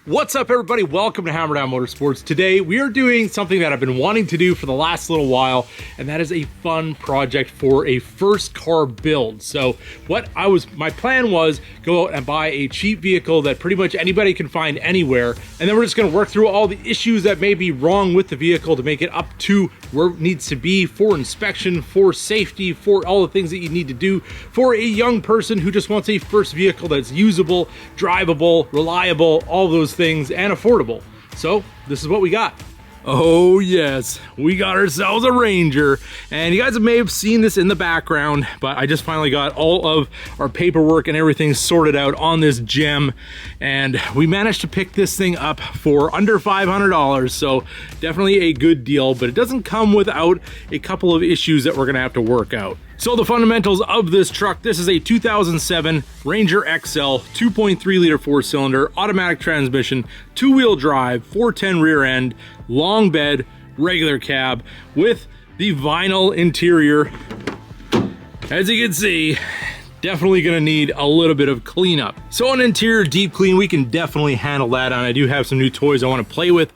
What's up, everybody? Welcome to Hammerdown Motorsports. Today we are doing something that I've been wanting to do for the last little while, and that is a fun project for a first car build. So my plan was go out and buy a cheap vehicle that pretty much anybody can find anywhere, and then we're just going to work through all the issues that may be wrong with the vehicle to make it up to where it needs to be for inspection, for safety, for all the things that you need to do for a young person who just wants a first vehicle that's usable, drivable, reliable, all those things, and affordable. So this is what we got. Oh yes, we got ourselves a Ranger, and you guys may have seen this in the background, but I just finally got all of our paperwork and everything sorted out on this gem, and we managed to pick this thing up for under $500, so definitely a good deal, but it doesn't come without a couple of issues that we're gonna have to work out. So the fundamentals of this truck: this is a 2007 Ranger XL 2.3 liter 4-cylinder automatic transmission, 2-wheel drive, 410 rear end, long bed, regular cab with the vinyl interior. As you can see, definitely gonna need a little bit of cleanup. So an interior deep clean, we can definitely handle that, and I do have some new toys I want to play with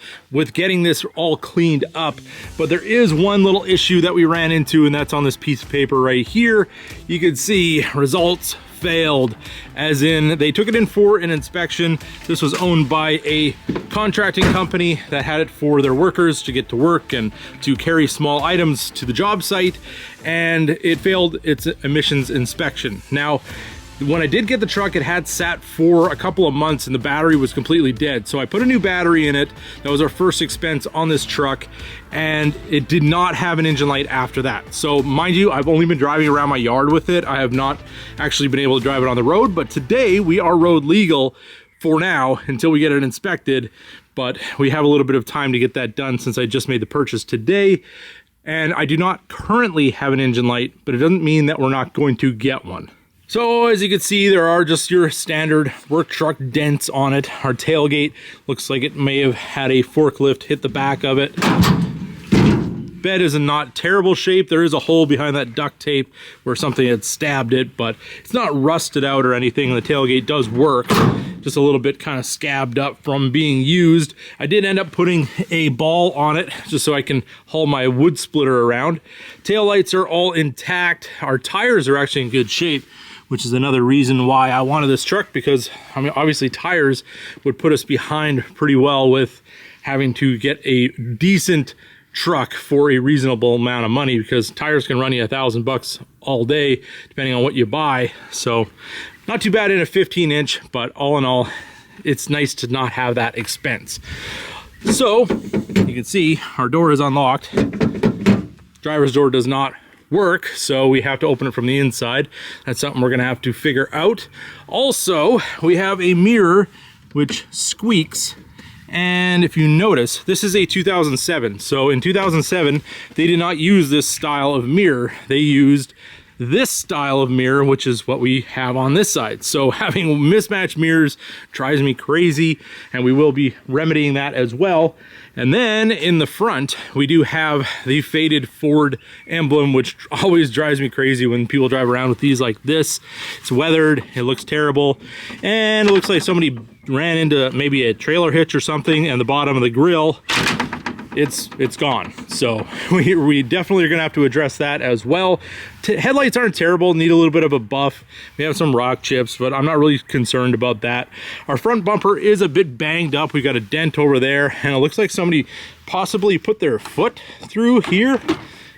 getting this all cleaned up. But there is one little issue that we ran into, and that's on this piece of paper right here. You can see results failed, as in they took it in for an inspection. This was owned by a contracting company that had it for their workers to get to work and to carry small items to the job site, and it failed its emissions inspection. Now, when I did get the truck, it had sat for a couple of months and the battery was completely dead. So I put a new battery in it. That was our first expense on this truck, and it did not have an engine light after that. So mind you, I've only been driving around my yard with it. I have not actually been able to drive it on the road, but today we are road legal for now until we get it inspected. But we have a little bit of time to get that done since I just made the purchase today. And I do not currently have an engine light, but it doesn't mean that we're not going to get one. So as you can see, there are just your standard work truck dents on it. Our tailgate looks like it may have had a forklift hit the back of it. Bed is in not terrible shape. There is a hole behind that duct tape where something had stabbed it, but it's not rusted out or anything. The tailgate does work, just a little bit kind of scabbed up from being used. I did end up putting a ball on it just so I can haul my wood splitter around. Tail lights are all intact. Our tires are actually in good shape, which is another reason why I wanted this truck, because I mean, obviously tires would put us behind pretty well with having to get a decent truck for a reasonable amount of money, because tires can run you $1,000 all day depending on what you buy. So not too bad in a 15-inch, but all in all, it's nice to not have that expense. So you can see our door is unlocked. Driver's door does not work, so we have to open it from the inside. That's something we're gonna have to figure out. Also, we have a mirror which squeaks, and if you notice, this is a 2007. So in 2007, they did not use this style of mirror. They used this style of mirror, which is what we have on this side. So having mismatched mirrors drives me crazy, and we will be remedying that as well. And then in the front, we do have the faded Ford emblem, which always drives me crazy when people drive around with these like this. It's weathered, it looks terrible, and it looks like somebody ran into maybe a trailer hitch or something, and the bottom of the grill, it's gone. So we definitely are gonna have to address that as well. Headlights aren't terrible, need a little bit of a buff. We have some rock chips, but I'm not really concerned about that. Our front bumper is a bit banged up. We got a dent over there, and it looks like somebody possibly put their foot through here.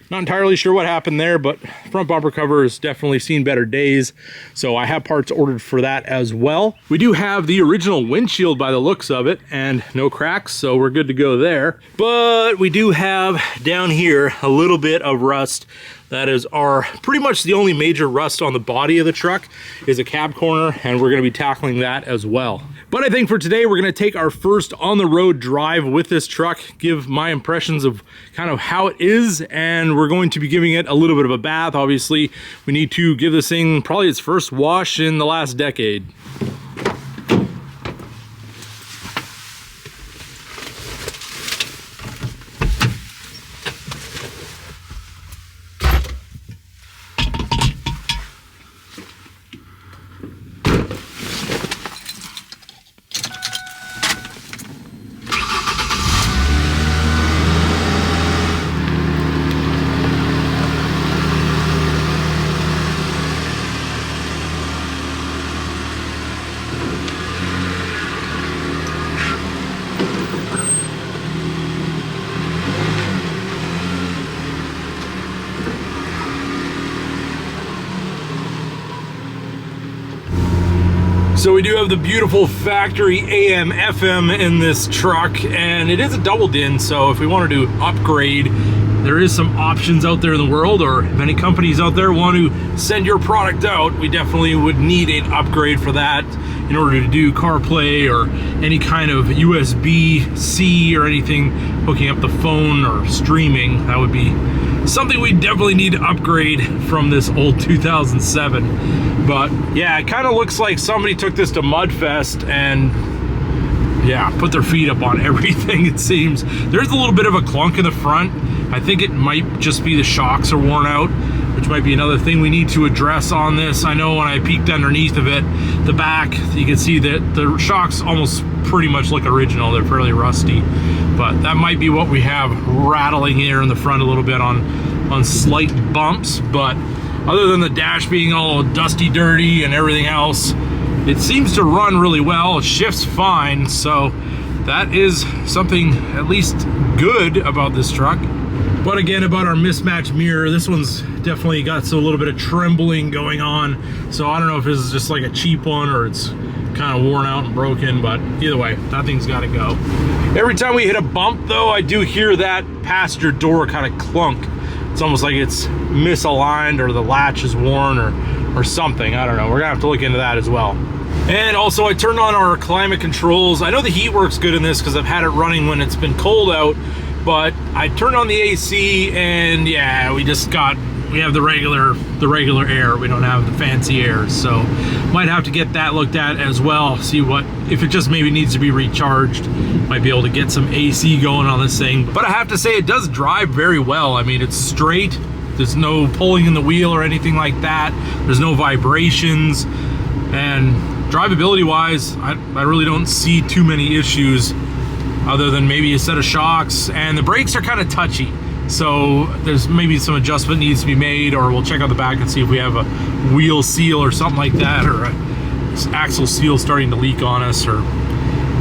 Not entirely sure what happened there, but front bumper cover has definitely seen better days, so I have parts ordered for that as well. We do have the original windshield by the looks of it, and no cracks, so we're good to go there. But we do have down here a little bit of rust. That is pretty much the only major rust on the body of the truck is a cab corner, and we're gonna be tackling that as well. But I think for today, we're gonna take our first on-the-road drive with this truck, give my impressions of kind of how it is, and we're going to be giving it a little bit of a bath. Obviously, we need to give this thing probably its first wash in the last decade. So we do have the beautiful factory AM FM in this truck, and it is a double din, so if we wanted to upgrade, there is some options out there in the world, or if any companies out there want to send your product out, we definitely would need an upgrade for that in order to do CarPlay or any kind of USB-C or anything hooking up the phone or streaming. That would be something we definitely need to upgrade from this old 2007. But yeah, it kind of looks like somebody took this to Mudfest and yeah, put their feet up on everything, it seems. There's a little bit of a clunk in the front. I think it might just be the shocks are worn out, which might be another thing we need to address on this. I know when I peeked underneath of it, the back, you can see that the shocks almost pretty much look original. They're fairly rusty, but that might be what we have rattling here in the front a little bit on slight bumps. But other than the dash being all dusty, dirty, and everything else, it seems to run really well. It shifts fine, so that is something at least good about this truck. But again, about our mismatched mirror, this one's definitely got a little bit of trembling going on. So I don't know if this is just like a cheap one or it's kind of worn out and broken, but either way, that thing's got to go. Every time we hit a bump though, I do hear that passenger door kind of clunk. It's almost like it's misaligned or the latch is worn or something. I don't know. We're gonna have to look into that as well. And also I turned on our climate controls. I know the heat works good in this because I've had it running when it's been cold out, but I turned on the AC and yeah, we have the regular air. We don't have the fancy air, so might have to get that looked at as well. See if it just maybe needs to be recharged. Might be able to get some AC going on this thing. But I have to say it does drive very well. I mean, it's straight. There's no pulling in the wheel or anything like that. There's no vibrations, and drivability wise, I really don't see too many issues other than maybe a set of shocks, and the brakes are kind of touchy. So there's maybe some adjustment needs to be made, or we'll check out the back and see if we have a wheel seal or something like that, or a axle seal starting to leak on us, or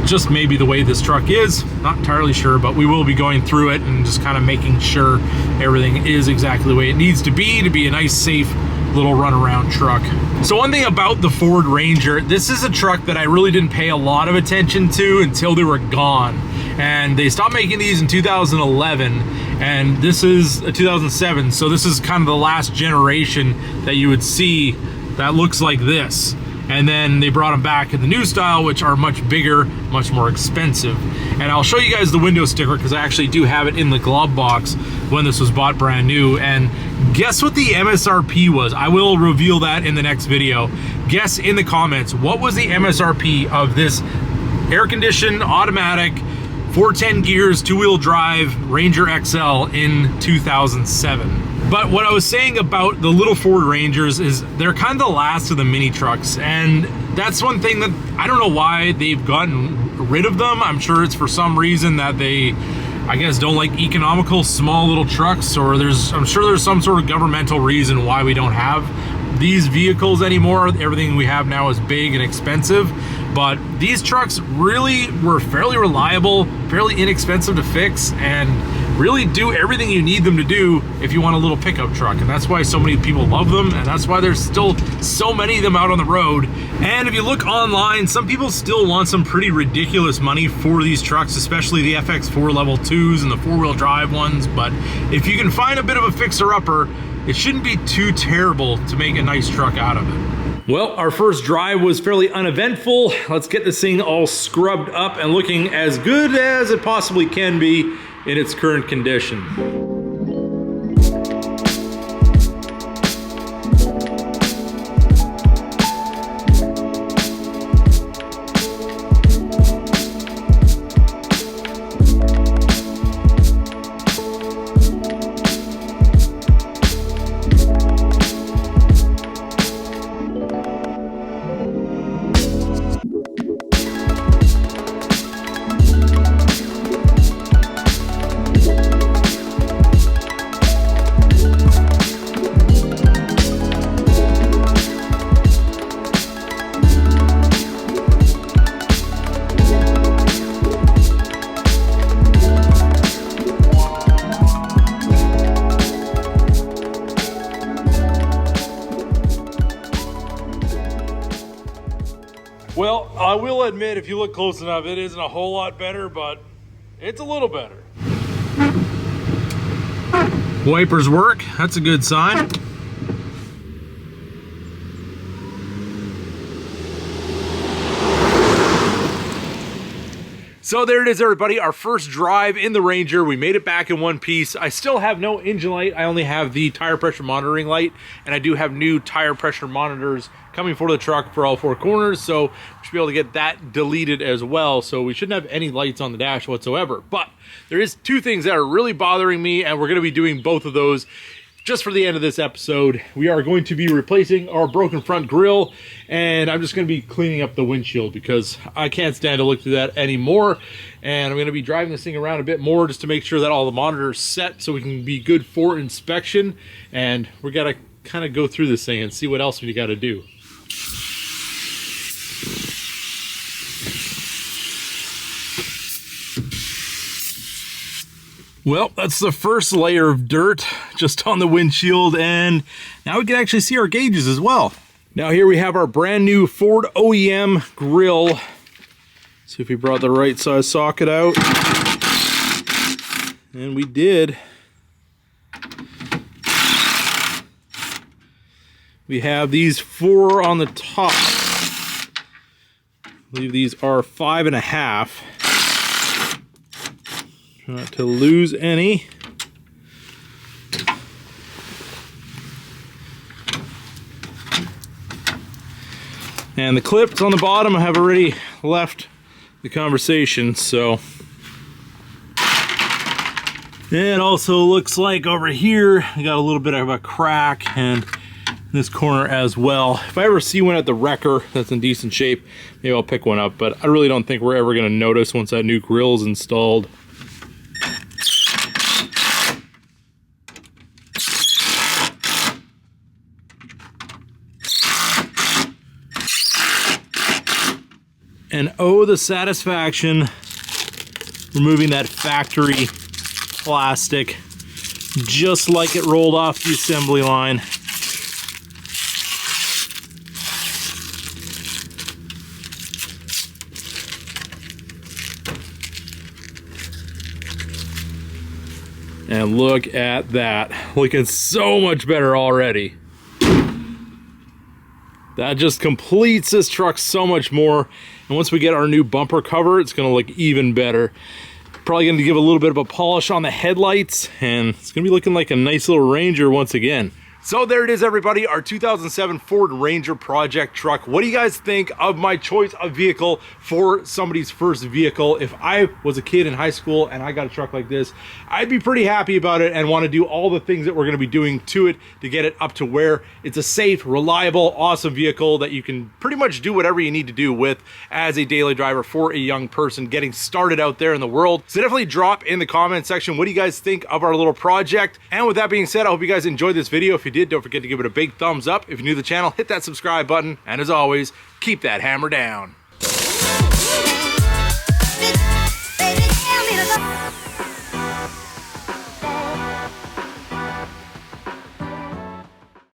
just maybe the way this truck is. Not entirely sure, but we will be going through it and just kind of making sure everything is exactly the way it needs to be a nice, safe little runaround truck. So one thing about the Ford Ranger, this is a truck that I really didn't pay a lot of attention to until they were gone. And they stopped making these in 2011, and this is a 2007, so this is kind of the last generation that you would see that looks like this. And then they brought them back in the new style, which are much bigger, much more expensive. And I'll show you guys the window sticker because I actually do have it in the glove box when this was bought brand new. And guess what the MSRP was? I will reveal that in the next video. Guess in the comments, what was the MSRP of this air-conditioned, automatic, 410 gears, two-wheel drive Ranger XL in 2007? But what I was saying about the little Ford Rangers is they're kind of the last of the mini trucks, and that's one thing that I don't know why they've gotten rid of them. I'm sure it's for some reason that they, I guess, don't like economical small little trucks, or I'm sure there's some sort of governmental reason why we don't have these vehicles anymore. Everything we have now is big and expensive, but these trucks really were fairly reliable, fairly inexpensive to fix, and really do everything you need them to do if you want a little pickup truck. And that's why so many people love them, and that's why there's still so many of them out on the road. And if you look online, some people still want some pretty ridiculous money for these trucks, especially the FX4 level 2s and the four-wheel drive ones. But if you can find a bit of a fixer-upper, it shouldn't be too terrible to make a nice truck out of it. Well, our first drive was fairly uneventful. Let's get this thing all scrubbed up and looking as good as it possibly can be in its current condition. will admit, if you look close enough, it isn't a whole lot better, but it's a little better. Wipers work, that's a good sign. So there it is, everybody, our first drive in the Ranger. We made it back in one piece. I still have no engine light. I only have the tire pressure monitoring light, and I do have new tire pressure monitors coming for the truck for all four corners, so we should be able to get that deleted as well. So we shouldn't have any lights on the dash whatsoever. But there is two things that are really bothering me, and we're gonna be doing both of those just for the end of this episode. We are going to be replacing our broken front grille, and I'm just going to be cleaning up the windshield because I can't stand to look through that anymore. And I'm going to be driving this thing around a bit more just to make sure that all the monitors set so we can be good for inspection. And we got to kind of go through this thing and see what else we got to do. Well, that's the first layer of dirt just on the windshield, and now we can actually see our gauges as well. Now here we have our brand new Ford OEM grille. See if we brought the right size socket out. And we did. We have these 4 on the top. I believe these are 5.5. Not to lose any. And the clips on the bottom have already left the conversation, so. It also looks like over here I got a little bit of a crack, and this corner as well. If I ever see one at the wrecker that's in decent shape, maybe I'll pick one up, but I really don't think we're ever gonna notice once that new grille is installed. And oh, the satisfaction removing that factory plastic just like it rolled off the assembly line. And look at that, looking so much better already. That just completes this truck so much more. And once we get our new bumper cover, it's gonna look even better. Probably gonna give a little bit of a polish on the headlights, and it's gonna be looking like a nice little Ranger once again. So there it is, everybody, our 2007 Ford Ranger project truck. What do you guys think of my choice of vehicle for somebody's first vehicle? If I was a kid in high school and I got a truck like this, I'd be pretty happy about it and want to do all the things that we're going to be doing to it to get it up to where it's a safe, reliable, awesome vehicle that you can pretty much do whatever you need to do with as a daily driver for a young person getting started out there in the world. So definitely drop in the comment section, what do you guys think of our little project? And with that being said, I hope you guys enjoyed this video. If you did, don't forget to give it a big thumbs up. If you're new to the channel, hit that subscribe button. And as always, keep that hammer down.